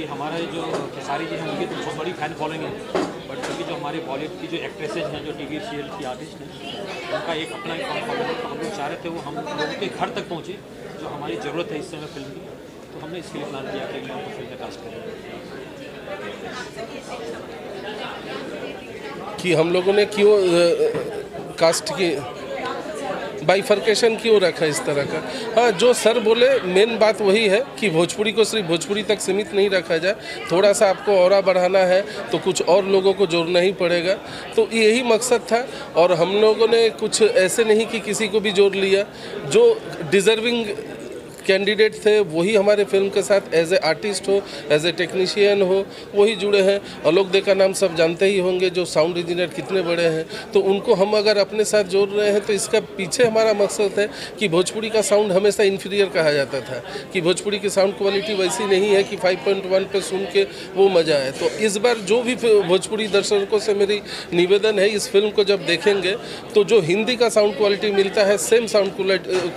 हमारा जो खेसारी जी हैं उनकी तो बहुत बड़ी फ़ैन फॉलोइंग है, बट अभी जो हमारे बॉलीवुड की जो एक्ट्रेसेज हैं, जो टीवी सीरियल की आर्टिस्ट हैं, उनका एक अपना एक फ़ैन फॉलोइंग है। तो हम लोग चाह रहे थे वो हम लोगों के घर तक पहुँचे, जो हमारी ज़रूरत है इस समय फिल्म की। तो हमने इसके लिए प्लान किया कि हम लोग फिल्म में कास्ट करें कि हम लोगों ने क्यों कास्ट की बाइफर्केशन क्यों रखा इस तरह का। हाँ, जो सर बोले मेन बात वही है कि भोजपुरी को सिर्फ भोजपुरी तक सीमित नहीं रखा जाए, थोड़ा सा आपको और बढ़ाना है तो कुछ और लोगों को जोड़ना ही पड़ेगा। तो यही मकसद था और हम लोगों ने कुछ ऐसे नहीं कि किसी को भी जोड़ लिया, जो डिज़र्विंग कैंडिडेट थे वही हमारे फिल्म के साथ एज ए आर्टिस्ट हो, एज ए टेक्नीशियन हो, वही जुड़े हैं। आलोक दे का नाम सब जानते ही होंगे, जो साउंड इंजीनियर कितने बड़े हैं। तो उनको हम अगर अपने साथ जोड़ रहे हैं तो इसका पीछे हमारा मकसद है कि भोजपुरी का साउंड हमेशा इन्फीरियर कहा जाता था, कि भोजपुरी की साउंड क्वालिटी वैसी नहीं है कि 5.1 पे सुन के वो मज़ा आए। तो इस बार जो भी भोजपुरी दर्शकों से मेरी निवेदन है, इस फिल्म को जब देखेंगे तो जो हिंदी का साउंड क्वालिटी मिलता है सेम साउंड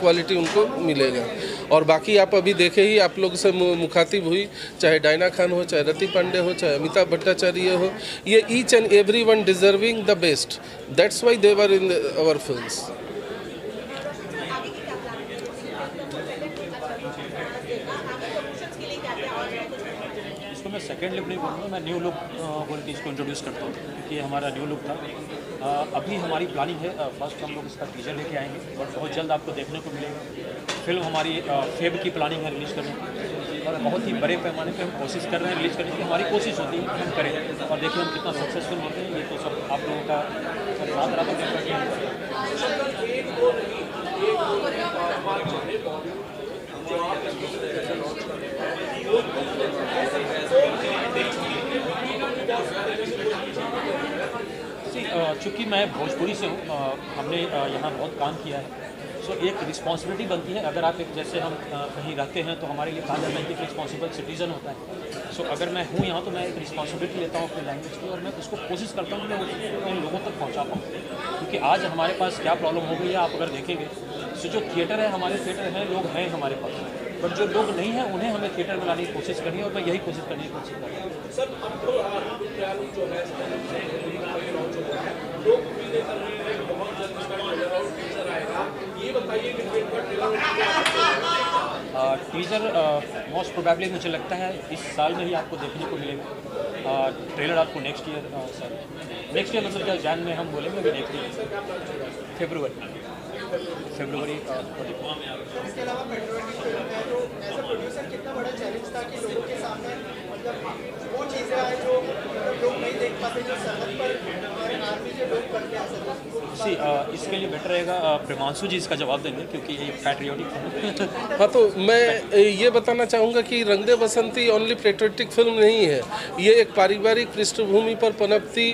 क्वालिटी उनको मिलेगा। और बाकी आप अभी देखे ही, आप लोग से मुखातिब हुई, चाहे डायना खान हो, चाहे रति पांडे हो, चाहे अमिताभ भट्टाचार्य हो, ये each and every one deserving the best, that's why they were in our films. इसको मैं सेकेंड लुक नहीं बोलूँगा, मैं न्यू लुक बोल के इसको इंट्रोड्यूस करता हूँ, क्योंकि हमारा न्यू लुक था। अभी हमारी प्लानिंग है, फर्स्ट हम लोग इसका टीजर लेके आएंगे और बहुत जल्द आपको देखने को मिलेगा। फिल्म हमारी फेब की प्लानिंग है रिलीज़ करने की, और बहुत ही बड़े पैमाने पे हम कोशिश कर रहे हैं रिलीज़ करने की। हमारी कोशिश होती है कि हम करें, और देखिए हम कितना सक्सेसफुल होते हैं। ये तो सब आप लोगों का साथ रहा चूँकि मैं भोजपुरी से हूँ, हमने यहाँ बहुत काम किया है। सो एक रिस्पॉन्सिबिलिटी बनती है, अगर आप एक जैसे हम कहीं रहते हैं तो हमारे लिए कहा जाता है कि एक रिस्पॉन्सिबल सिटीज़न होता है। सो अगर मैं हूँ यहाँ तो मैं एक रिस्पॉन्सिबिलिटी लेता हूँ अपनी लैंग्वेज की, और मैं उसको कोशिश करता हूँ कि मैं इन लोगों तक पहुँचा पाऊँ। क्योंकि आज हमारे पास क्या प्रॉब्लम हो गई है आप अगर देखेंगे, सो जो थिएटर है, हमारे थिएटर हैं, लोग हैं हमारे पास, बट जो लोग नहीं हैं उन्हें हमें थिएटर में लाने की कोशिश करनी है, और मैं यही कोशिश करने की कोशिश कर रहा हूँ। टीज़र मोस्ट प्रोबेबली मुझे लगता है इस साल में ही आपको देखने को मिलेगा। ट्रेलर आपको नेक्स्ट ईयर मतलब क्या जैन में हम बोलेंगे, अभी नेक्स्ट ईयर फरवरी। इसके अलावा पेट्रोलियम फिल्म है, तो एज अ प्रोड्यूसर कितना बड़ा चैलेंज था कि लोगों के सामने मतलब वो चीज़ें आए जो लोग नहीं देख पाते, जो सरहद पर आर्मी के लोग करके आ सकते। इसके लिए बेटर रहेगा प्रेमांशु जी इसका जवाब देंगे, क्योंकि ये पैट्रियोटिक। हाँ, तो मैं ये बताना चाहूँगा कि रंग दे बसंती ओनली पेट्रियोटिक फिल्म नहीं है, ये एक पारिवारिक पृष्ठभूमि पर पनपती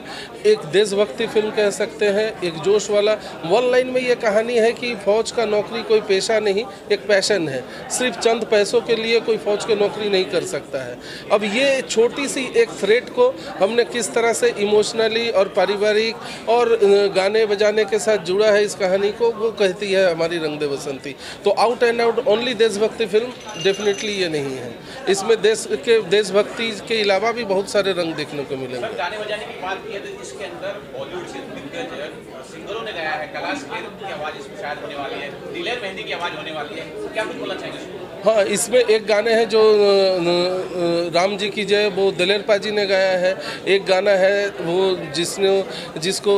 एक देशभक्ति फिल्म कह सकते हैं, एक जोश वाला। वन लाइन में ये कहानी है कि फौज का नौकरी कोई पेशा नहीं, एक पैशन है। सिर्फ चंद पैसों के लिए कोई फौज की नौकरी नहीं कर सकता है। अब ये छोटी सी एक थ्रेट को हमने किस तरह से इमोशनली और पारिवारिक और गाने बजाने के साथ जुड़ा है इस कहानी को, वो कहती है हमारी रंग दे बसंती। तो आउट एंड आउट ओनली देशभक्ति फिल्म डेफिनेटली ये नहीं है, इसमें देशभक्ति के अलावा भी बहुत सारे रंग देखने को मिलेंगे। गाने बजाने की बात की है तो इसके अंदर बॉलीवुड से दिग्गज सिंगरों ने गाया है, कैलाश खेर की आवाज़ इसमें शायद होने वाली है, दिलेर मेहंदी की आवाज़ होने वाली है, तो क्या कुछ बोलना चाहेंगे? हाँ, इसमें एक गाने हैं जो राम जी की जय, वो दिलेर पाजी ने गाया है। एक गाना है वो जिसको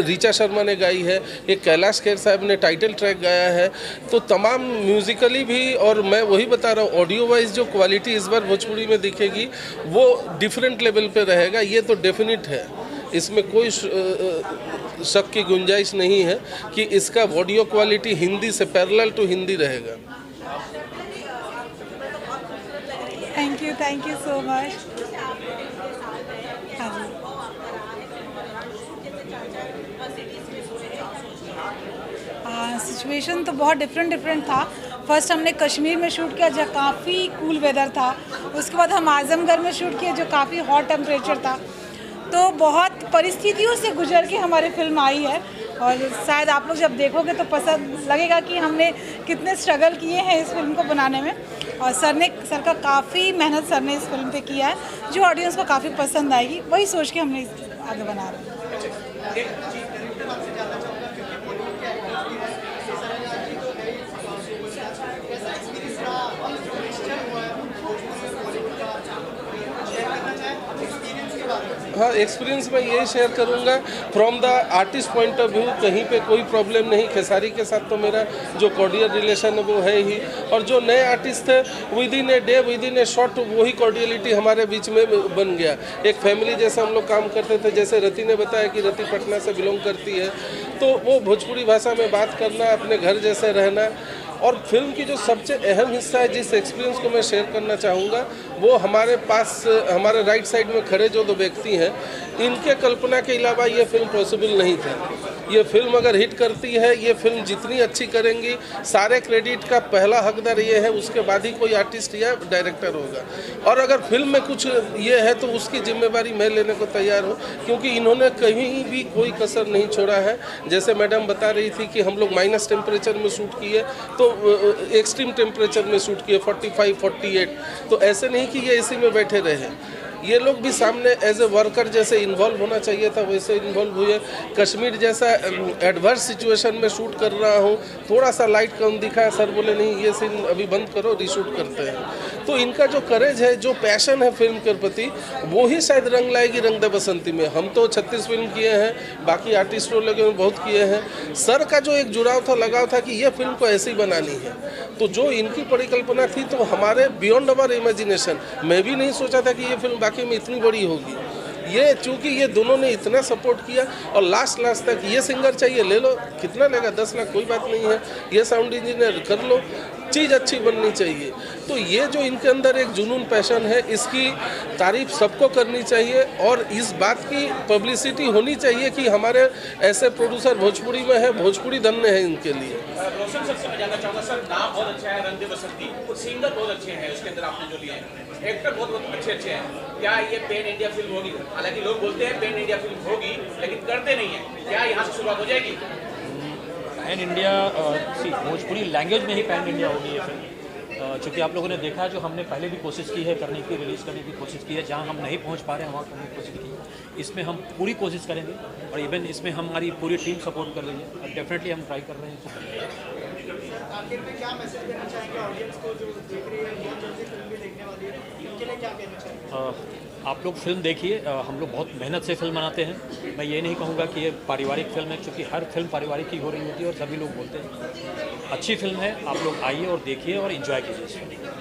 रीचा शर्मा ने गाई है। एक कैलाश खेर साहब ने टाइटल ट्रैक गाया है। तो तमाम म्यूजिकली भी, और मैं वही बता रहा हूँ, ऑडियो वाइज जो क्वालिटी इस बार भोजपुरी में दिखेगी वो डिफरेंट लेवल पे रहेगा, ये तो डेफिनेट है। इसमें कोई शक की गुंजाइश नहीं है कि इसका ऑडियो क्वालिटी हिंदी से पैरेलल टू हिंदी रहेगा। Thank you so much. हाँ जी, सिचुएशन तो बहुत डिफरेंट था। फर्स्ट हमने कश्मीर में शूट किया जहाँ काफ़ी कूल वेदर था, उसके बाद हम आजमगढ़ में शूट किया जो काफ़ी हॉट टेम्परेचर था। तो बहुत परिस्थितियों से गुजर के हमारी फिल्म आई है, और शायद आप लोग जब देखोगे तो पसंद लगेगा कि हमने कितने स्ट्रगल किए हैं इस फिल्म को बनाने में। और सर का काफ़ी मेहनत सर ने इस फिल्म पे किया है, जो ऑडियंस को काफ़ी पसंद आएगी, वही सोच के हमने आगे बना रहे हैं। हाँ, एक्सपीरियंस मैं यही शेयर करूँगा from the artist point of view. कहीं पे कोई प्रॉब्लम नहीं। खेसारी के साथ तो मेरा जो कॉर्डियल रिलेशन है वो है ही, और जो नए आर्टिस्ट थे with in a day, with in A short, वही कॉर्डियलिटी हमारे बीच में बन गया। एक फैमिली जैसा हम लोग काम करते थे। जैसे रति ने बताया कि रति पटना से बिलोंग करती है, तो वो भोजपुरी भाषा में बात करना, अपने घर जैसे रहना। और फिल्म की जो सबसे अहम हिस्सा है, जिस एक्सपीरियंस को मैं शेयर करना चाहूँगा, वो हमारे पास हमारे राइट साइड में खड़े जो दो व्यक्ति हैं, इनके कल्पना के अलावा ये फिल्म पॉसिबल नहीं था। ये फिल्म अगर हिट करती है, ये फिल्म जितनी अच्छी करेंगी, सारे क्रेडिट का पहला हकदार ये है, उसके बाद ही कोई आर्टिस्ट या डायरेक्टर होगा। और अगर फिल्म में कुछ ये है तो उसकी जिम्मेवारी मैं लेने को तैयार हूँ, क्योंकि इन्होंने कहीं भी कोई कसर नहीं छोड़ा है। जैसे मैडम बता रही थी कि हम लोग माइनस टेम्परेचर में शूट किए, तो एक्सट्रीम टेम्परेचर में शूट किए 45, 48। तो ऐसे नहीं कि ये इसी में बैठे रहे, ये लोग भी सामने एज ए वर्कर जैसे इन्वॉल्व होना चाहिए था, वैसे इन्वॉल्व हुए। कश्मीर जैसा एडवर्स सिचुएशन में शूट कर रहा हूँ, थोड़ा सा लाइट कम दिखा है, सर बोले नहीं ये सीन अभी बंद करो, रीशूट करते हैं। तो इनका जो करेज है, जो पैशन है फिल्म के प्रति, वो ही शायद रंग लाएगी रंग दे बसंती में। हम तो 36 फिल्म किए हैं, बाकी आर्टिस्टों लोगों ने बहुत किए हैं। सर का जो एक जुड़ाव था, लगाव था कि ये फिल्म को ऐसी बनानी है, तो जो इनकी परिकल्पना थी, तो हमारे बियॉन्ड अवर इमेजिनेशन। मैं भी नहीं सोचा था कि ये फिल्म बाकी में इतनी बड़ी होगी। ये चूंकि ये दोनों ने इतना सपोर्ट किया, और लास्ट तक ये सिंगर चाहिए ले लो, कितना लेगा 10 लाख, कोई बात नहीं है, ये साउंड इंजीनियर कर लो, चीज़ अच्छी बननी चाहिए। तो ये जो इनके अंदर एक जुनून पैशन है, इसकी तारीफ सबको करनी चाहिए, और इस बात की पब्लिसिटी होनी चाहिए कि हमारे ऐसे प्रोड्यूसर भोजपुरी में है, भोजपुरी धन्य है इनके लिए। रोशन सर से मैं जानना चाहूँगा, सर नाम बहुत अच्छा है, रंग दे बसंती, सिंगर बहुत अच्छे हैं उसके अंदर आपने जो लिए हैं, एक्टर बहुत अच्छे हैं। क्या ये पैन इंडिया फिल्म होगी? हालांकि लोग बोलते हैं पैन इंडिया फिल्म होगी, लेकिन करते नहीं है। क्या यहाँ से शुरुआत हो जाएगी? पैन इंडिया भोजपुरी लैंग्वेज में ही पैन इंडिया होगी ये फिल्म। चूँकि आप लोगों ने देखा, जो हमने पहले भी कोशिश की है करने की, रिलीज़ करने की कोशिश की है, जहाँ हम नहीं पहुँच पा रहे हैं वहाँ करने की कोशिश की है। इसमें हम पूरी कोशिश करेंगे, और इवन इसमें हमारी पूरी टीम सपोर्ट कर रही है, और डेफिनेटली हम ट्राई कर रहे हैं। आखिर में क्या मैसेज देना चाहेंगे ऑडियंस को जो देख रही है, बहुत जल्दी फिल्म भी देखने वाली है, इनके लिए क्या कहना चाहेंगे? आप लोग फिल्म देखिए। हम लोग बहुत मेहनत से फिल्म बनाते हैं। मैं ये नहीं कहूँगा कि ये पारिवारिक फिल्म है, क्योंकि हर फिल्म पारिवारिक ही हो रही होती है, और सभी लोग बोलते हैं अच्छी फिल्म है। आप लोग आइए और देखिए और एंजॉय कीजिए इस फिल्म।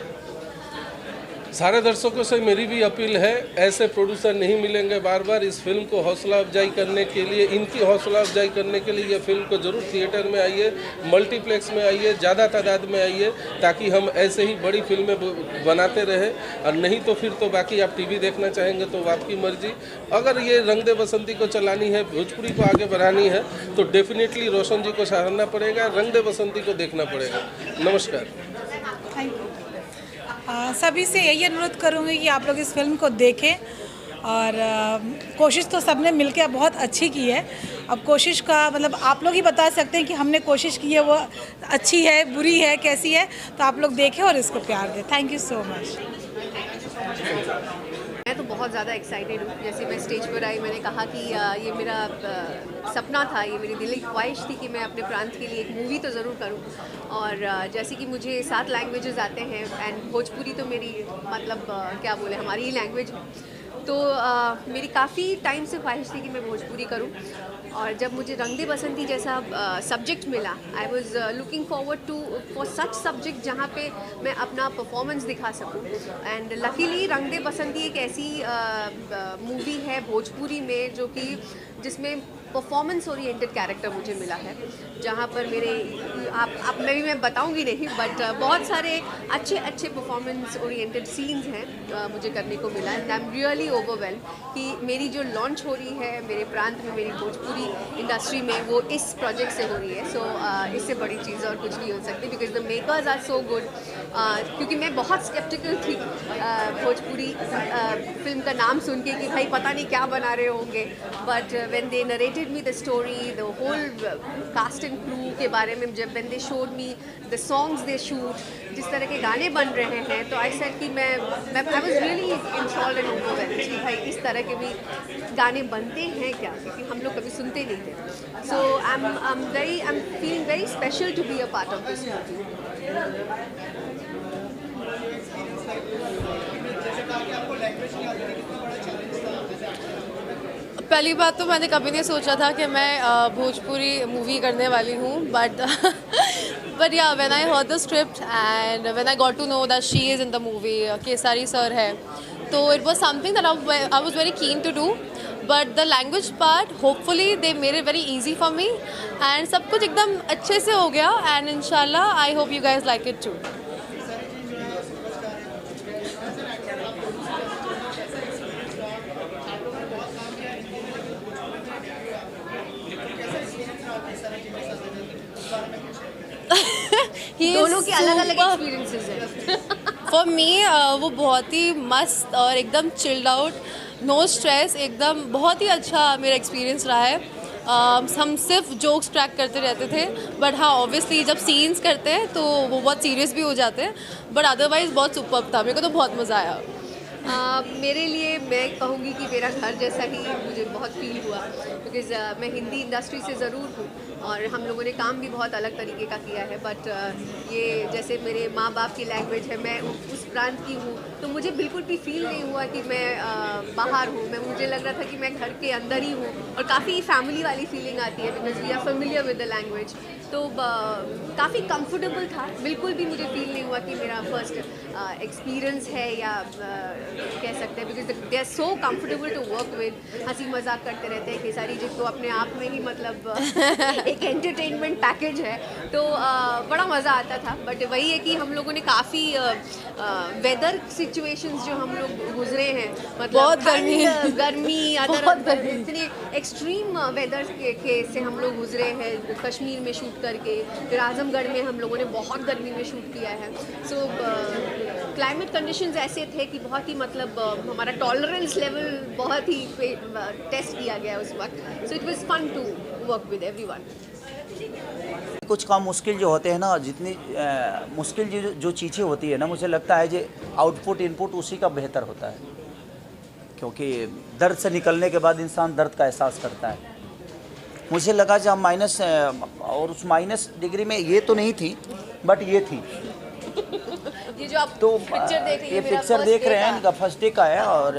सारे दर्शकों से मेरी भी अपील है, ऐसे प्रोड्यूसर नहीं मिलेंगे बार बार। इस फिल्म को हौसला अफजाई करने के लिए, इनकी हौसला अफजाई करने के लिए ये फिल्म को ज़रूर थिएटर में आइए, मल्टीप्लेक्स में आइए, ज़्यादा तादाद में आइए, ताकि हम ऐसे ही बड़ी फिल्में बनाते रहें। और नहीं तो फिर तो बाकी आप टीवी देखना चाहेंगे तो आपकी मर्जी। अगर ये रंग दे बसंती को चलानी है, भोजपुरी को आगे बढ़ानी है, तो डेफिनेटली रोशन जी को सराहना पड़ेगा, रंग दे बसंती को देखना पड़ेगा। नमस्कार। Thank you. सभी से यही अनुरोध करूँगी कि आप लोग इस फिल्म को देखें, और कोशिश तो सबने मिलकर बहुत अच्छी की है। अब कोशिश का मतलब आप लोग ही बता सकते हैं कि हमने कोशिश की है वो अच्छी है, बुरी है, कैसी है। तो आप लोग देखें और इसको प्यार दें। Thank you so much. मैं तो बहुत ज़्यादा एक्साइटेड हूँ। जैसे मैं स्टेज पर आई, मैंने कहा कि ये मेरा सपना था, ये मेरी दिली ख्वाहिश थी कि मैं अपने प्रांत के लिए एक मूवी तो ज़रूर करूँ। और जैसे कि मुझे 7 लैंग्वेजेस आते हैं, एंड भोजपुरी तो मेरी मतलब क्या बोले, हमारी ही लैंग्वेज है। तो मेरी काफ़ी टाइम से ख्वाहिश थी कि मैं भोजपुरी करूं, और जब मुझे रंग दे बसंती जैसा सब्जेक्ट मिला, I was looking forward to for such subject जहाँ पे मैं अपना परफॉर्मेंस दिखा सकूं। एंड लकीली रंग दे बसंती एक ऐसी मूवी है भोजपुरी में जो कि जिसमें परफॉर्मेंस ओरिएंटेड कैरेक्टर मुझे मिला है, जहाँ पर मेरे आप मैं बताऊंगी नहीं, बट बहुत सारे अच्छे परफॉर्मेंस ओरिएंटेड सीन्स हैं मुझे करने को मिला। And I am really overwhelm कि मेरी जो लॉन्च हो रही है मेरे प्रांत में, मेरी भोजपुरी इंडस्ट्री में, वो इस प्रोजेक्ट से हो रही है। सो इससे बड़ी चीज़ और कुछ नहीं हो सकती, because the makers are so good. क्योंकि मैं बहुत स्केप्टिकल थी भोजपुरी फिल्म का नाम सुन के कि भाई पता नहीं क्या बना रहे होंगे, but when they narrated me the story, the whole cast and crew के बारे में जब when they showed me the songs they shoot, जिस तरह के गाने बन रहे हैं, तो आई सेड कि मैं I was really installed and overwhelmed कि भाई इस तरह के भी गाने बनते हैं क्या, क्योंकि हम लोग कभी सुनते नहीं थे। So I am feeling very special to be a part of this movie. पहली बात तो मैंने कभी नहीं सोचा था कि मैं भोजपुरी मूवी करने वाली हूँ, but yeah when I heard the script and when I got to know that she is in the movie, Kesari sir है, तो it was something that I was very keen to do, but the language part hopefully they made it very easy for me and सब कुछ एकदम अच्छे से हो गया and इंशाल्लाह I hope you guys like it too. दोनों के अलग अलग एक्सपीरियंसेस हैं। फॉर मी वो बहुत ही मस्त और एकदम चिल्ड आउट, नो स्ट्रेस, एकदम बहुत ही अच्छा मेरा एक्सपीरियंस रहा है। हम सिर्फ जोक्स ट्रैक करते रहते थे, बट हाँ ऑब्वियसली जब सीन्स करते हैं तो वो बहुत सीरियस भी हो जाते हैं, बट अदरवाइज़ बहुत सुपर्ब था, मेरे को तो बहुत मज़ा आया। मेरे लिए मैं कहूँगी कि मेरा घर जैसा ही मुझे बहुत फील हुआ, बिकॉज़ मैं हिंदी इंडस्ट्री से ज़रूर हूँ और हम लोगों ने काम भी बहुत अलग तरीके का किया है, बट ये जैसे मेरे माँ बाप की लैंग्वेज है, मैं उस प्रांत की हूँ, तो मुझे बिल्कुल भी फील नहीं हुआ कि मैं बाहर हूँ। मुझे लग रहा था कि मैं घर के अंदर ही हूँ और काफ़ी फैमिली वाली फीलिंग आती है because we are familiar with the language, तो काफ़ी कंफर्टेबल था। बिल्कुल भी मुझे फील नहीं हुआ कि मेरा फर्स्ट एक्सपीरियंस है या कह सकते हैं, because they are so comfortable to work with, हंसी मजाक करते रहते हैं। केसारी जी तो अपने आप में ही मतलब एक एंटरटेनमेंट पैकेज है, तो बड़ा मज़ा आता था। बट वही है कि हम लोगों ने काफ़ी वेदर सिचुएशंस जो हम लोग गुजरे हैं, मतलब बहुत गर्मी अदर इतने एक्सट्रीम वेदर के से हम लोग गुजरे हैं। कश्मीर में शूट करके, फिर आजमगढ़ में हम लोगों ने बहुत गर्मी में शूट किया है। सो क्लाइमेट कंडीशंस ऐसे थे कि बहुत ही मतलब हमारा टॉलरेंस लेवल बहुत ही टेस्ट किया गया उस वक्त। So it was fun to work with everyone. कुछ काम मुश्किल जो होते हैं ना, जितनी मुश्किल जो चीज़ें होती है ना, मुझे लगता है जो आउटपुट इनपुट उसी का बेहतर होता है, क्योंकि दर्द से निकलने के बाद इंसान दर्द का एहसास करता है। मुझे लगा जब माइनस, और उस माइनस डिग्री में ये तो नहीं थी बट ये थी। ये जो आप तो पिक्चर देख रहे हैं, ये पिक्चर देख रहे हैं, इनका फर्स्ट डे का है, और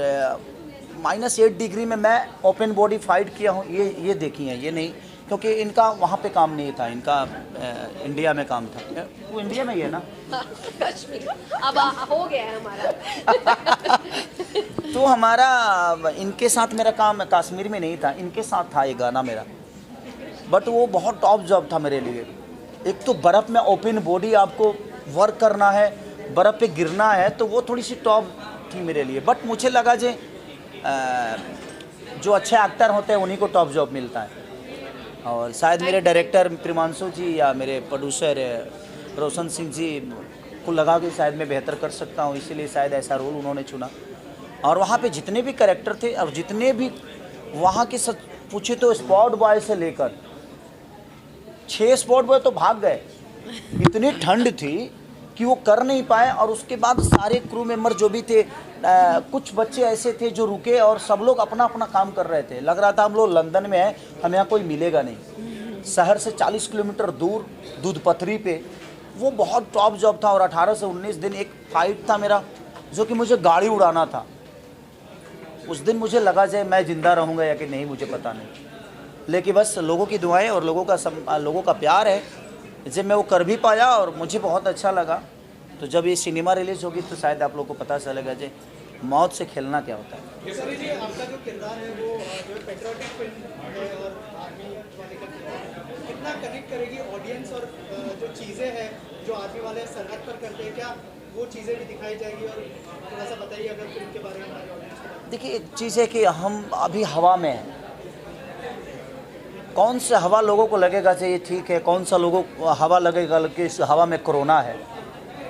-8 डिग्री में मैं ओपन बॉडी फाइट किया हूँ, ये देखी है, ये नहीं, क्योंकि इनका वहाँ पे काम नहीं था, इनका इंडिया में काम था। वो इंडिया में ही है ना, कश्मीर अब हो गया है हमारा। तो हमारा इनके साथ मेरा काम कश्मीर में नहीं था, इनके साथ था ये गाना मेरा, बट वो बहुत टॉप जॉब था मेरे लिए। एक तो बर्फ़ में ओपन बॉडी आपको वर्क करना है, बर्फ़ पे गिरना है, तो वो थोड़ी सी टॉप थी मेरे लिए। बट मुझे लगा जो अच्छे एक्टर होते हैं उन्हीं को टॉप जॉब मिलता है, और शायद मेरे डायरेक्टर प्रिमांशु जी या मेरे प्रोड्यूसर रोशन सिंह जी को लगा कि शायद मैं बेहतर कर सकता हूँ, इसीलिए शायद ऐसा रोल उन्होंने चुना। और वहाँ पे जितने भी कैरेक्टर थे और जितने भी वहाँ के सच पूछे तो स्पॉट बॉय से लेकर 6 स्पॉट बॉय तो भाग गए, इतनी ठंड थी कि वो कर नहीं पाए। और उसके बाद सारे क्रू मेंबर जो भी थे, कुछ बच्चे ऐसे थे जो रुके और सब लोग अपना अपना काम कर रहे थे। लग रहा था हम लोग लंदन में हैं, हमें यहाँ कोई मिलेगा नहीं। शहर से 40 किलोमीटर दूर दूध पथरी पे, वो बहुत टॉप जॉब था। और 18 से 19 दिन एक फाइट था मेरा, जो कि मुझे गाड़ी उड़ाना था। उस दिन मुझे लगा जाए मैं ज़िंदा रहूँगा या कि नहीं, मुझे पता नहीं, लेकिन बस लोगों की दुआएं और लोगों का प्यार है, जब मैं वो कर भी पाया और मुझे बहुत अच्छा लगा। तो जब ये सिनेमा रिलीज़ होगी तो शायद आप लोगों को पता चलेगा जो मौत से खेलना क्या होता है। केसरी जी, आपका जो किरदार है वो जो पेट्रियोटिक फिल्म है और आर्मी वाले का किरदार कितना कनेक्ट करेगी ऑडियंस, और जो चीज़ें हैं जो आर्मी वाले सरहद पर करते हैं, क्या वो चीज़ें भी दिखाई जाएगी? और थोड़ा सा बताइए अगर फिल्म के बारे में हमारे ऑडियंस को। देखिए, चीज़ है कि हम अभी हवा में हैं, कौन सा हवा लोगों को लगेगा चाहिए ठीक है, कौन सा लोगों को हवा लगेगा कि इस हवा में कोरोना है,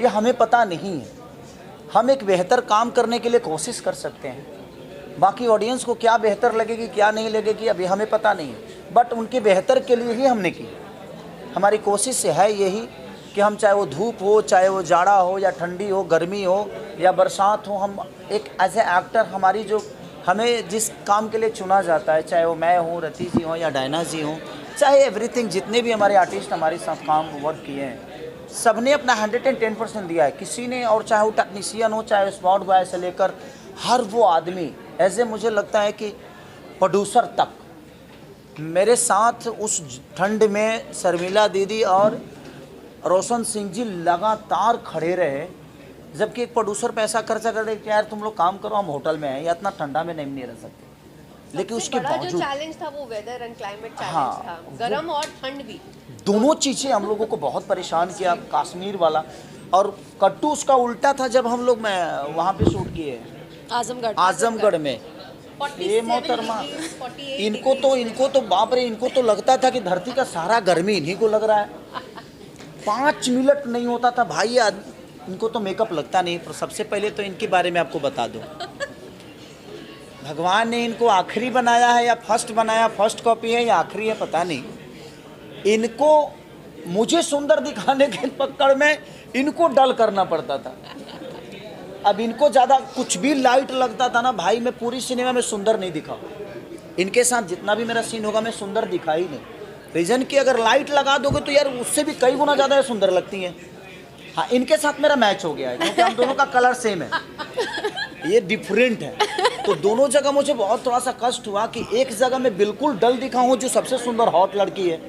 ये हमें पता नहीं है। हम एक बेहतर काम करने के लिए कोशिश कर सकते हैं, बाकी ऑडियंस को क्या बेहतर लगेगी क्या नहीं लगेगी अभी हमें पता नहीं है, बट उनके बेहतर के लिए ही हमने की। हमारी कोशिश है यही कि हम चाहे वो धूप हो, चाहे वो जाड़ा हो या ठंडी हो, गर्मी हो या बरसात हो, हम एक एज ए एक्टर हमारी जो हमें जिस काम के लिए चुना जाता है, चाहे वो मैं हूँ, रति जी हो या डायना जी हो, चाहे एवरीथिंग, जितने भी हमारे आर्टिस्ट हमारे साथ काम वर्क किए हैं, सब ने अपना 110% दिया है। किसी ने, और चाहे वो टेक्नीशियन हो, चाहे स्पॉट बॉय से लेकर हर वो आदमी, ऐसे मुझे लगता है कि प्रोड्यूसर तक मेरे साथ उस ठंड में शर्मिला दीदी और रोशन सिंह जी लगातार खड़े रहे। जबकि एक प्रोड्यूसर पैसा खर्चा कर रहे कि यार तुम लोग काम करो, हम होटल में हैं या इतना ठंडा में नहीं रह सकते, लेकिन उसके बावजूद जो चैलेंज था वो वेदर एंड क्लाइमेट चैलेंज हाँ, था, गर्म और ठंड भी, दोनों चीज़ें हम लोगों को बहुत परेशान किया। कश्मीर वाला और कट्टू उसका उल्टा था जब हम लोग वहाँ पे शूट किए आजमगढ़ में। ये मोहतरमा, इनको तो बाप रे, इनको तो लगता था कि धरती का सारा गर्मी इन्हीं को लग रहा है। 5 मिनट नहीं होता था भाई, इनको तो मेकअप लगता नहीं। पर सबसे पहले तो इनके बारे में आपको बता दूं, भगवान ने इनको आखिरी बनाया है या फर्स्ट बनाया, फर्स्ट कॉपी है या आखिरी है पता नहीं। इनको मुझे सुंदर दिखाने के पकड़ में इनको डल करना पड़ता था। अब इनको ज़्यादा कुछ भी लाइट लगता था ना भाई, मैं पूरी सिनेमा में सुंदर नहीं दिखा। इनके साथ जितना भी मेरा सीन होगा मैं सुंदर दिखा ही नहीं। रीज़न कि अगर लाइट लगा दोगे तो यार उससे भी कई गुना ज़्यादा सुंदर लगती हैं। हाँ, इनके साथ मेरा मैच हो गया है क्योंकि हम दोनों का कलर सेम है, ये डिफरेंट है। तो दोनों जगह मुझे बहुत थोड़ा सा कष्ट हुआ कि एक जगह मैं बिल्कुल डल दिखा हूँ जो सबसे सुंदर हॉट लड़की है,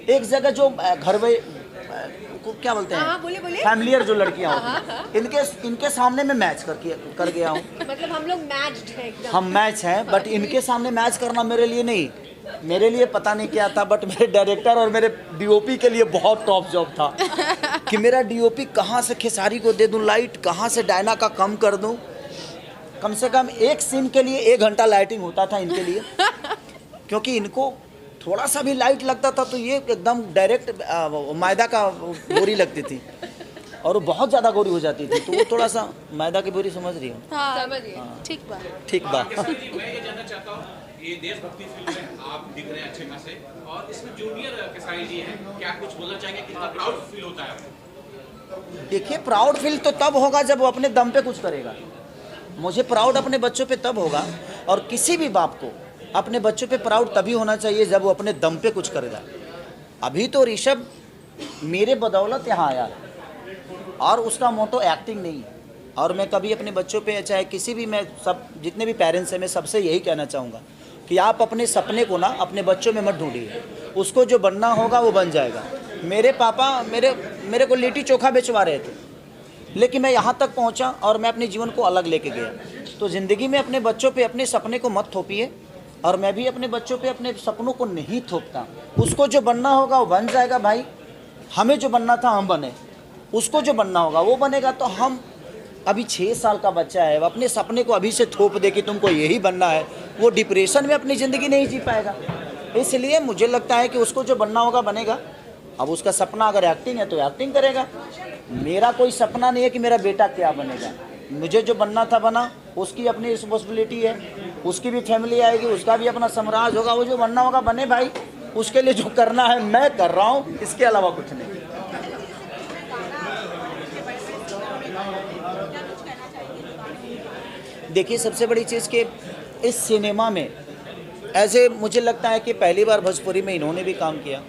एक जगह जो घर में को क्या बोलते हैं फैमिलियर जो लड़कियां होती हैं, इनके सामने मैं मैच कर गया हूँ। मतलब हम लोग मैच्ड हैं एकदम। हम मैच हैं, बट इनके सामने मैच करना मेरे लिए नहीं, मेरे लिए पता नहीं क्या था, बट मेरे डायरेक्टर और मेरे डीओपी के लिए बहुत टॉप जॉब था कि मेरा डीओपी कहाँ से खेसारी को दे दूँ लाइट, कहाँ से डायना का कम कर दूँ। कम से कम एक सीन के लिए 1 घंटा लाइटिंग होता था इनके लिए, क्योंकि इनको थोड़ा सा भी लाइट लगता था तो ये एकदम डायरेक्ट मैदा का बोरी लगती थी और वो बहुत ज़्यादा गोरी हो जाती थी, तो वो थोड़ा सा मैदा की बोरी समझ रही हूँ। हाँ, ठीक बात। मैं ये जानना चाहता हूँ, ये देशभक्ति फिल्म है, आप दिख रहे हैं अच्छे खासे, और इसमें जूनियर खेसारी जी हैं, क्या कुछ बोलना चाहेंगे, कितना प्राउड फील होता है? देखिए, प्राउड फील तो तब होगा जब वो अपने दम पे कुछ करेगा। मुझे प्राउड अपने बच्चों पे तब होगा, और किसी भी बाप को अपने बच्चों पे प्राउड तभी होना चाहिए जब वो अपने दम पे कुछ करेगा। अभी तो ऋषभ मेरे बदौलत यहाँ आया और उसका मोटो एक्टिंग नहीं है, और मैं कभी अपने बच्चों पे चाहे किसी भी, मैं सब जितने भी पेरेंट्स हैं मैं सबसे यही कहना चाहूँगा कि आप अपने सपने को ना अपने बच्चों में मत ढूंढिए, उसको जो बनना होगा वो बन जाएगा। मेरे पापा मेरे को लिट्टी चोखा बेचवा रहे थे, लेकिन मैं यहाँ तक पहुँचा और मैं अपने जीवन को अलग लेके गया। तो ज़िंदगी में अपने बच्चों पे अपने सपने को मत थोपिए, और मैं भी अपने बच्चों पे अपने सपनों को नहीं थोपता। उसको जो बनना होगा वो बन जाएगा भाई, हमें जो बनना था हम बने, उसको जो बनना होगा वो बनेगा। तो हम अभी 6 साल का बच्चा है, वो अपने सपने को अभी से थोप दे कि तुमको यही बनना है, वो डिप्रेशन में अपनी ज़िंदगी नहीं जी पाएगा। इसलिए मुझे लगता है कि उसको जो बनना होगा बनेगा। अब उसका सपना अगर एक्टिंग है तो एक्टिंग करेगा। मेरा कोई सपना नहीं है कि मेरा बेटा क्या बनेगा, मुझे जो बनना था बना, उसकी अपनी रिस्पॉन्सिबिलिटी है, उसकी भी फैमिली आएगी, उसका भी अपना साम्राज्य होगा, वो जो बनना होगा बने भाई। उसके लिए जो करना है मैं कर रहा हूँ, इसके अलावा कुछ नहीं। देखिए, सबसे बड़ी चीज़ कि इस सिनेमा में ऐसे मुझे लगता है कि पहली बार भोजपुरी में इन्होंने भी काम किया।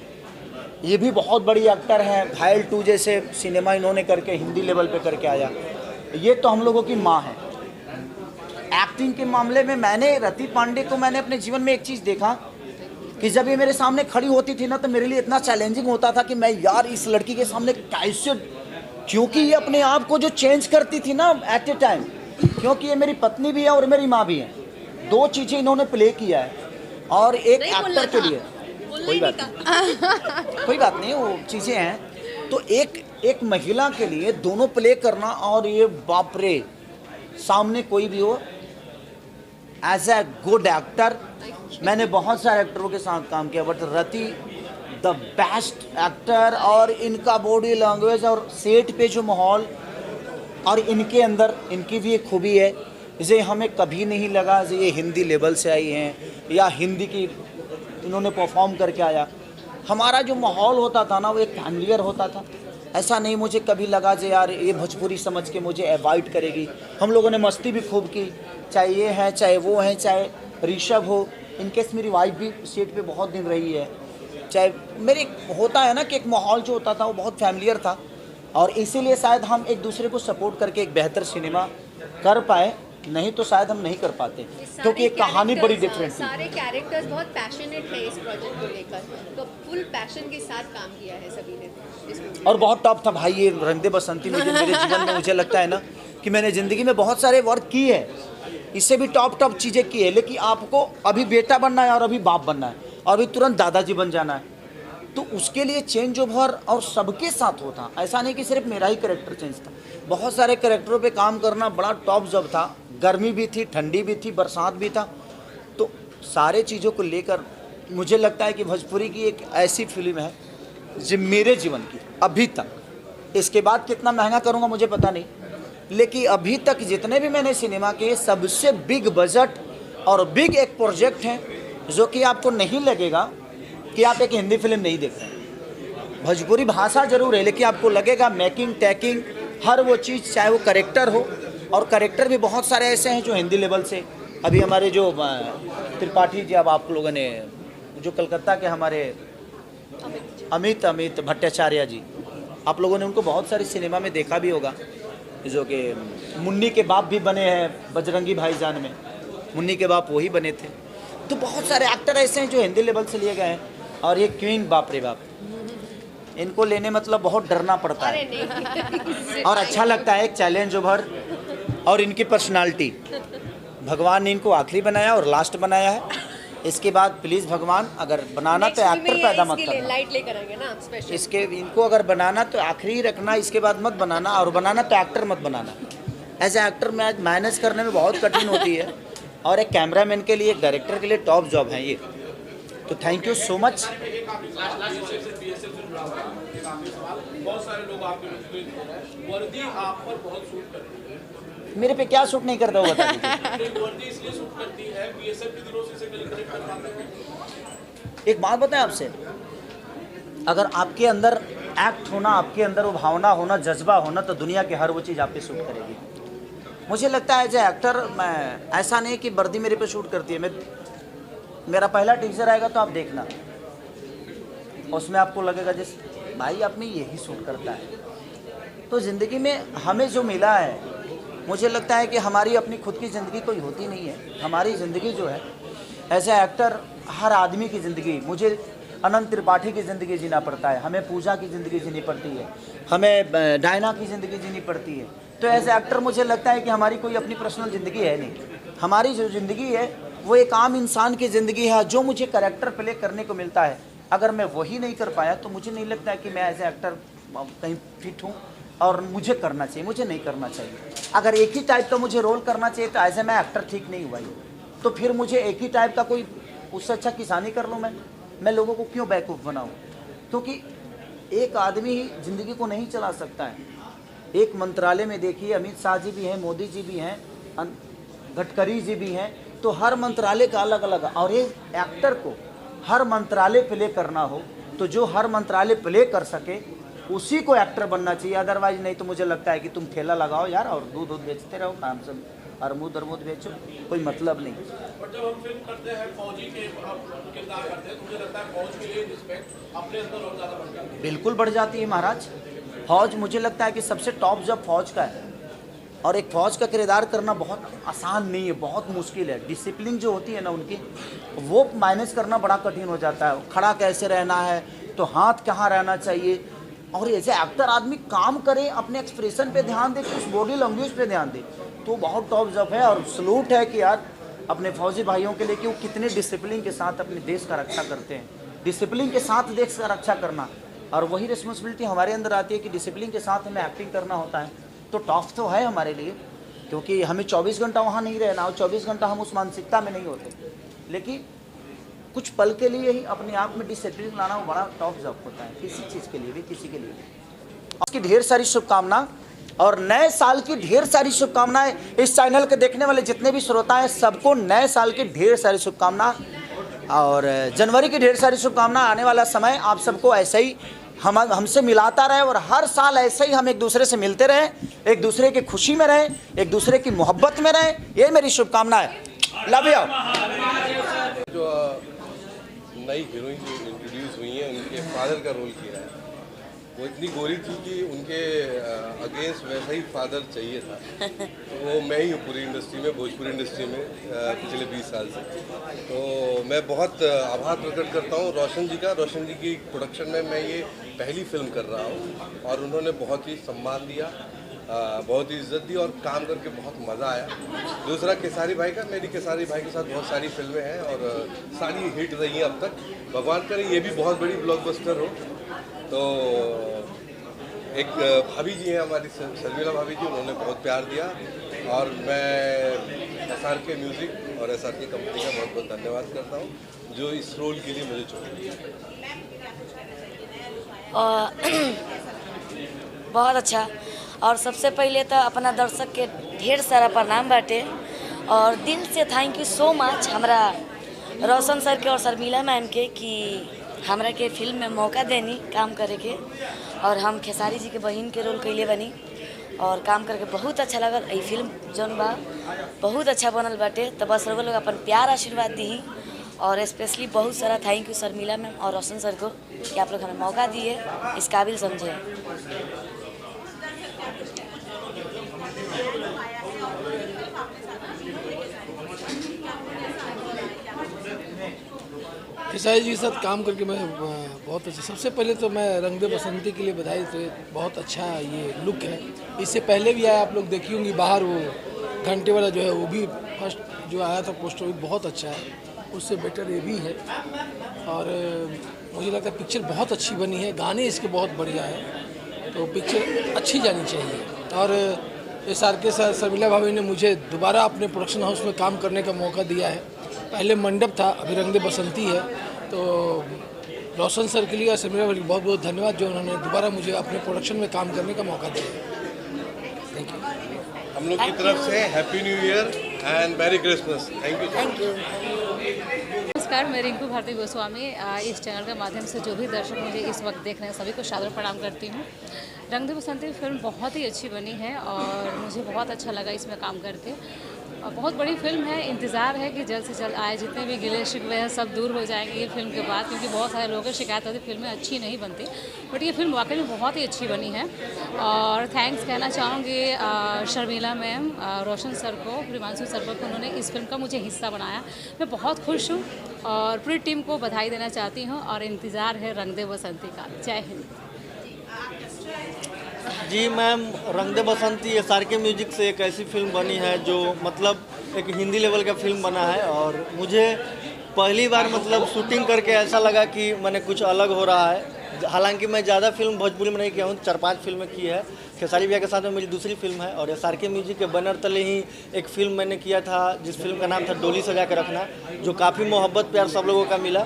ये भी बहुत बड़ी एक्टर हैं, घायल 2 जैसे सिनेमा इन्होंने करके हिंदी लेवल पे करके आया। ये तो हम लोगों की माँ है। एक्टिंग के मामले में मैंने रति पांडे को मैंने अपने जीवन में एक चीज़ देखा कि जब ये मेरे सामने खड़ी होती थी ना, तो मेरे लिए इतना चैलेंजिंग होता था कि मैं यार इस लड़की के सामने कैसे, क्योंकि ये अपने आप को जो चेंज करती थी ना एट ए टाइम, क्योंकि ये मेरी पत्नी भी है और मेरी माँ भी है, 2 चीज़ें इन्होंने प्ले किया है। और एक एक्टर के लिए कोई बात नहीं, वो चीज़ें हैं। तो एक महिला के लिए दोनों प्ले करना, और ये बाप रे, सामने कोई भी हो, एज ए गुड एक्टर मैंने बहुत सारे एक्टरों के साथ काम किया, but Rati the best actor. और इनका बॉडी लैंग्वेज और सेट पे जो माहौल, और इनके अंदर इनकी भी एक खूबी है, इसे हमें कभी नहीं लगा कि ये हिंदी लेवल से आई हैं या हिंदी की इन्होंने परफॉर्म करके आया। हमारा जो माहौल होता था ना वो एक फैमिलियर होता था। ऐसा नहीं मुझे कभी लगा जे यार ये भोजपुरी समझ के मुझे अवॉइड करेगी। हम लोगों ने मस्ती भी खूब की, चाहे ये है चाहे वो है, चाहे ऋषभ हो, इनकेस मेरी वाइफ भी सेट पे बहुत दिन रही है, चाहे मेरे होता है ना कि एक माहौल जो होता था वो बहुत फैमिलियर था, और इसीलिए शायद हम एक दूसरे को सपोर्ट करके एक बेहतर सिनेमा कर पाए, नहीं तो शायद हम नहीं कर पाते, क्योंकि एक कहानी बड़ी डिफरेंट थी। सारे कैरेक्टर्स बहुत पैशनेट है इस प्रोजेक्ट को लेकर, तो फुल पैशन के साथ काम किया है सभी ने इस movie में। और बहुत टॉप था भाई ये रंग दे बसंती। मुझे मेरे जीवन में मुझे लगता है ना कि मैंने ज़िंदगी में बहुत सारे वर्क किए हैं, इससे भी टॉप चीज़ें की है, लेकिन आपको अभी बेटा बनना है और अभी बाप बनना है और अभी तुरंत दादाजी बन जाना है, तो उसके लिए चेंज ओवर और सबके साथ होता। ऐसा नहीं कि सिर्फ मेरा ही कैरेक्टर चेंज था, बहुत सारे कैरेक्टरों पे काम करना बड़ा टॉप जॉब था। गर्मी भी थी, ठंडी भी थी, बरसात भी था, तो सारे चीज़ों को लेकर मुझे लगता है कि भोजपुरी की एक ऐसी फिल्म है जो मेरे जीवन की अभी तक, इसके बाद कितना महंगा करूँगा मुझे पता नहीं, लेकिन अभी तक जितने भी मैंने सिनेमा के सबसे बिग बजट और बिग एक प्रोजेक्ट है, जो कि आपको नहीं लगेगा कि आप एक हिंदी फिल्म नहीं देख रहे हैं। भोजपुरी भाषा जरूर है, लेकिन आपको लगेगा मेकिंग टैकिंग हर वो चीज़, चाहे वो करेक्टर हो, और करेक्टर भी बहुत सारे ऐसे हैं जो हिंदी लेवल से, अभी हमारे जो त्रिपाठी जी, अब आप लोगों ने जो कलकत्ता के हमारे अमित भट्टाचार्य जी, आप लोगों ने उनको बहुत सारी सिनेमा में देखा भी होगा, जो कि मुन्नी के बाप भी बने हैं बजरंगी भाईजान में, मुन्नी के बाप वही बने थे। तो बहुत सारे एक्टर ऐसे हैं जो हिंदी लेवल से लिए गए हैं, और ये क्वीन बाप रे बाप, इनको लेने मतलब बहुत डरना पड़ता है और अच्छा लगता है, एक चैलेंज ओवर, और इनकी पर्सनालिटी, भगवान ने इनको आखिरी बनाया और लास्ट बनाया है। इसके बाद प्लीज़ भगवान अगर बनाना तो एक्टर पैदा मत करना, लाइट लेकर आएंगे ना स्पेशल। इसके इनको अगर बनाना तो आखिरी रखना, इसके बाद मत बनाना, और बनाना तो एक्टर मत बनाना। एज ए एक्टर में मैनेज करने में बहुत कठिन होती है, और एक कैमरामैन के लिए, एक डायरेक्टर के लिए टॉप जॉब है ये। तो थैंक यू सो मच। मेरे पे क्या शूट नहीं करता वो बता दीजिए। एक बात बताएं आपसे, अगर आपके अंदर एक्ट होना, आपके अंदर वो भावना होना, जज्बा होना, तो दुनिया की हर वो चीज़ आप पे शूट करेगी। मुझे लगता है एज ए एक्टर, मैं ऐसा नहीं कि वर्दी मेरे पे शूट करती है। मेरा पहला टीजर आएगा तो आप देखना, उसमें आपको लगेगा जिस भाई आप में यही शूट करता है। तो ज़िंदगी में हमें जो मिला है, मुझे लगता है कि हमारी अपनी खुद की ज़िंदगी कोई होती नहीं है। हमारी ज़िंदगी जो है एज ए एक्टर, हर आदमी की ज़िंदगी, मुझे अनंत त्रिपाठी की ज़िंदगी जीना पड़ता है, हमें पूजा की ज़िंदगी जीनी पड़ती है, हमें डायना की ज़िंदगी जीनी पड़ती है। तो एज ए एक्टर मुझे लगता है कि हमारी कोई अपनी पर्सनल ज़िंदगी है नहीं। हमारी जो ज़िंदगी है वो एक आम इंसान की ज़िंदगी है। जो मुझे कैरेक्टर प्ले करने को मिलता है, अगर मैं वही नहीं कर पाया तो मुझे नहीं लगता है कि मैं एज ए एक्टर कहीं फिट हूँ और मुझे करना चाहिए, मुझे नहीं करना चाहिए। अगर एक ही टाइप का मुझे रोल करना चाहिए तो एज ए मैं एक्टर ठीक नहीं हुआ, तो फिर मुझे एक ही टाइप का कोई, उससे अच्छा किसानी कर लूँ मैं लोगों को क्यों बैकूफ बनाऊँ? क्योंकि एक आदमी ही ज़िंदगी को नहीं चला सकता है। एक मंत्रालय में देखिए, अमित शाह जी भी हैं, मोदी जी भी हैं, गडकरी जी भी हैं, तो हर मंत्रालय का अलग अलग, और ये एक्टर को हर मंत्रालय प्ले करना हो तो जो हर मंत्रालय प्ले कर सके उसी को एक्टर बनना चाहिए। अदरवाइज नहीं तो मुझे लगता है कि तुम ठेला लगाओ यार और दूध बेचते रहो, काम सब अरमूद बेचो, कोई मतलब नहीं। और जब हम फिल्म करते हैं, फौजी के किरदार करते हैं, तो मुझे लगता है फौज के लिए रिस्पेक्ट अपने अंदर और ज़्यादा बढ़ जाती है। बिल्कुल बढ़ जाती है महाराज। फौज मुझे लगता है कि सबसे टॉप जब फौज का है, और एक फ़ौज का किरदार करना बहुत आसान नहीं है, बहुत मुश्किल है। डिसिप्लिन जो होती है ना उनकी, वो मैनेज करना बड़ा कठिन हो जाता है। खड़ा कैसे रहना है, तो हाथ कहाँ रहना चाहिए, और ऐसे एक्टर आदमी काम करे, अपने एक्सप्रेशन पे ध्यान दे, उस बॉडी लैंग्वेज पे ध्यान दे, तो बहुत टॉप जॉब है। और सलूट है कि यार अपने फौजी भाइयों के लिए कि वो कितने डिसिप्लिन के साथ अपने देश का रक्षा करते हैं। डिसिप्लिन के साथ देश का रक्षा करना, और वही रिस्पॉन्सिबिलिटी हमारे अंदर आती है कि डिसिप्लिन के साथ हमें एक्टिंग करना होता है। तो टॉप तो है हमारे लिए, क्योंकि हमें 24 घंटा वहाँ नहीं रहना, और 24 घंटा हम उस मानसिकता में नहीं होते, लेकिन कुछ पल के लिए ही अपने आप में डिसिप्लिन लाना वो बड़ा टॉप जॉब होता है, किसी चीज़ के लिए भी, किसी के लिए भी। उसकी ढेर सारी शुभकामना, और नए साल की ढेर सारी शुभकामनाएं। इस चैनल के देखने वाले जितने भी श्रोता हैं, सबको नए साल की ढेर सारी शुभकामना। और जनवरी की ढेर सारी शुभकामनाएं। आने वाला समय आप सबको ऐसे ही हमसे मिलाता रहे और हर साल ऐसे ही हम एक दूसरे से मिलते रहें, एक दूसरे की खुशी में रहें, एक दूसरे की मोहब्बत में रहें, ये मेरी शुभकामना है। Love you. जो नई हीरोइन जो इंट्रोड्यूस हुई हैं उनके फादर का रोल किया है, वो इतनी गोरी थी कि उनके अगेंस्ट वैसा ही फादर चाहिए था। तो वो मैं ही हूँ पूरी इंडस्ट्री में, भोजपुरी इंडस्ट्री में पिछले 20 साल से। तो मैं बहुत आभार प्रकट करता हूँ रोशन जी का। रोशन जी की प्रोडक्शन में मैं ये पहली फिल्म कर रहा हूँ और उन्होंने बहुत ही सम्मान दिया, बहुत ही इज्जत दी और काम करके बहुत मज़ा आया। दूसरा केसारी भाई का, मेरी केसारी भाई के साथ बहुत सारी फिल्में हैं और सारी हिट रही हैं अब तक। भगवान करे ये भी बहुत बड़ी ब्लॉकबस्टर हो। तो एक भाभी जी हैं हमारी, शर्मिला भाभी जी, उन्होंने बहुत प्यार दिया और मैं SRK म्यूज़िक और SRK कंपनी का बहुत बहुत धन्यवाद करता हूँ जो इस रोल के लिए मुझे चुना। बहुत अच्छा। और सबसे पहले तो अपना दर्शक के ढेर सारा प्रणाम बाटे और दिल से थैंक यू सो मच हमरा रोशन सर के और शर्मिला मैम के कि हमरा के फिल्म में मौका देनी काम करे के। और हम खेसारी जी के बहन के रोल कैले बनी और काम करके बहुत अच्छा लगल। ये फिल्म जौन बा बहुत अच्छा बनल बाटे। तो बस लोग अपन प्यार आशीर्वाद दी और स्पेशली बहुत सारा थैंक यू शर्मिला मैम और रोशन सर को कि आप लोग हमें मौका दिए, इस काबिल समझे। खेसारी जी के साथ काम करके मैं बहुत अच्छा। सबसे पहले तो मैं रंग दे बसंती के लिए बधाई। तो बहुत अच्छा ये लुक है। इससे पहले भी आया, आप लोग देखी होंगी बाहर, वो घंटे वाला जो है वो भी फर्स्ट जो आया था पोस्टर भी बहुत अच्छा है, उससे बेटर ये भी है। और मुझे लगता है पिक्चर बहुत अच्छी बनी है, गाने इसके बहुत बढ़िया है, तो पिक्चर अच्छी जानी चाहिए। और SRK सर शर्मिला भाभी ने मुझे दोबारा अपने प्रोडक्शन हाउस में काम करने का मौका दिया है। पहले मंडप था, अभी रंग दे बसंती है। तो रोशन सर के लिए और शर्मिला भाभी बहुत बहुत धन्यवाद जो उन्होंने दोबारा मुझे अपने प्रोडक्शन में काम करने का मौका दिया। Thank you. हम लोग की तरफ से happy new year and merry Christmas. Thank you. Thank you. नमस्कार, मैं रिंकू भारती गोस्वामी। इस चैनल के माध्यम से जो भी दर्शक मुझे इस वक्त देख रहे हैं सभी को सादर प्रणाम करती हूँ। रंग दे बसंती फिल्म बहुत ही अच्छी बनी है और मुझे बहुत अच्छा लगा इसमें काम करके। और बहुत बड़ी फिल्म है, इंतज़ार है कि जल्द से जल्द आए। जितने भी गिले शिकवे हैं सब दूर हो जाएंगे ये फिल्म के बाद, क्योंकि बहुत सारे लोगों की शिकायत होती है फिल्में अच्छी नहीं बनती, बट ये फिल्म वाकई में बहुत ही अच्छी बनी है। और थैंक्स कहना चाहूँगी शर्मिला मैम, रोशन सर को, प्रिमांशु सर को, उन्होंने इस फिल्म का मुझे हिस्सा बनाया। मैं बहुत खुश हूँ और पूरी टीम को बधाई देना चाहती हूँ और इंतज़ार है रंग दे बसंती का। जय हिंद। जी मैम, रंग दे बसंती SRK म्यूजिक से एक ऐसी फिल्म बनी है जो मतलब एक हिंदी लेवल का फिल्म बना है और मुझे पहली बार मतलब शूटिंग करके ऐसा लगा कि मैंने कुछ अलग हो रहा है। हालांकि मैं ज़्यादा फिल्म भोजपुरी में नहीं किया हूँ, 4-5 फिल्में की है। खेसारी भैया के साथ में मेरी दूसरी फिल्म है और SRK म्यूजिक के बैनर तले ही एक फ़िल्म मैंने किया था जिस फिल्म का नाम था डोली सजा के रखना, जो काफ़ी मोहब्बत प्यार सब लोगों का मिला।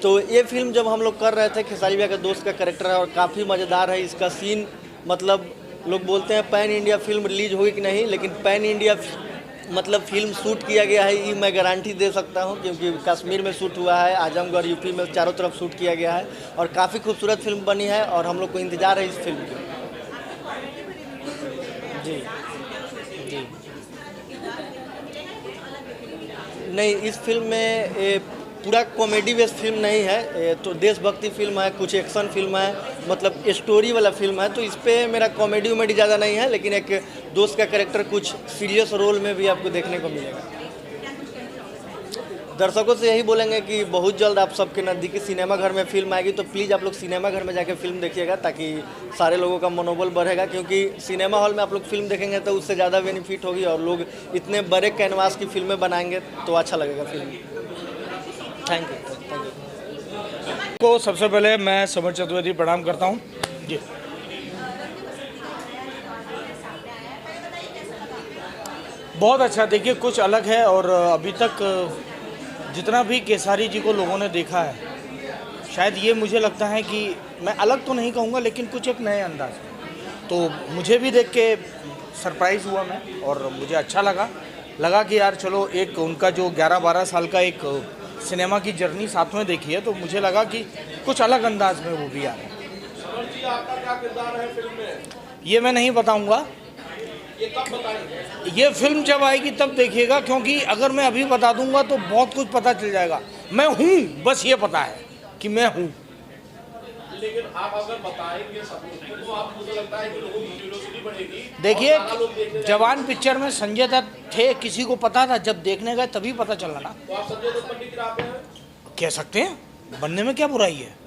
तो ये फिल्म जब हम लोग कर रहे थे, खेसारी भैया के दोस्त का कैरेक्टर है और काफ़ी मज़ेदार है। इसका सीन मतलब लोग बोलते हैं पैन इंडिया फिल्म रिलीज होगी कि नहीं, लेकिन पैन इंडिया मतलब फिल्म शूट किया गया है ये मैं गारंटी दे सकता हूं, क्योंकि कश्मीर में शूट हुआ है, आजमगढ़ यूपी में चारों तरफ शूट किया गया है और काफ़ी खूबसूरत फिल्म बनी है और हम लोग को इंतज़ार है इस फिल्म की। जी जी नहीं, इस फिल्म में पूरा कॉमेडी बेस्ड फिल्म नहीं है, तो देशभक्ति फिल्म है, कुछ एक्शन फिल्म है, मतलब स्टोरी वाला फिल्म है। तो इस पर मेरा कॉमेडी वॉमेडी ज़्यादा नहीं है, लेकिन एक दोस्त का कैरेक्टर कुछ सीरियस रोल में भी आपको देखने को मिलेगा। दर्शकों से यही बोलेंगे कि बहुत जल्द आप सबके नज़दीकी सिनेमा घर में फिल्म आएगी, तो प्लीज़ आप लोग सिनेमा घर में जाके फिल्म देखिएगा ताकि सारे लोगों का मनोबल बढ़ेगा, क्योंकि सिनेमा हॉल में आप लोग फिल्म देखेंगे तो उससे ज़्यादा बेनिफिट होगी और लोग इतने बड़े कैनवास की फिल्में बनाएंगे तो अच्छा लगेगा फिल्म। Thank you. को सबसे पहले मैं समर चतुर्वेदी प्रणाम करता हूँ जी। बहुत अच्छा, देखिए कुछ अलग है और अभी तक जितना भी केसारी जी को लोगों ने देखा है, शायद ये मुझे लगता है कि मैं अलग तो नहीं कहूँगा लेकिन कुछ एक नए अंदाज, तो मुझे भी देख के सरप्राइज़ हुआ मैं और मुझे अच्छा लगा कि यार चलो एक उनका जो 11-12 साल का एक सिनेमा की जर्नी साथ में देखी है, तो मुझे लगा कि कुछ अलग अंदाज में वो भी आ रहे हैं। समर जी, आपका क्या किरदार है फिल्म में? ये मैं नहीं बताऊंगा, ये कब बताएंगे? ये फिल्म जब आएगी तब देखिएगा, क्योंकि अगर मैं अभी बता दूंगा तो बहुत कुछ पता चल जाएगा। मैं हूँ, बस ये पता है कि मैं हूँ। लेकिन आप अगर बताएंगे सबको तो आप, मुझे लगता है कि लोगों की क्यूरियोसिटी बढ़ेगी। देखिए, जवान पिक्चर में संजय दत्त थे, किसी को पता था? जब देखने गए तभी पता चला ना। तो आप संजय दत्त बनने की राह पे हैं? कह सकते हैं, बनने में क्या बुराई है।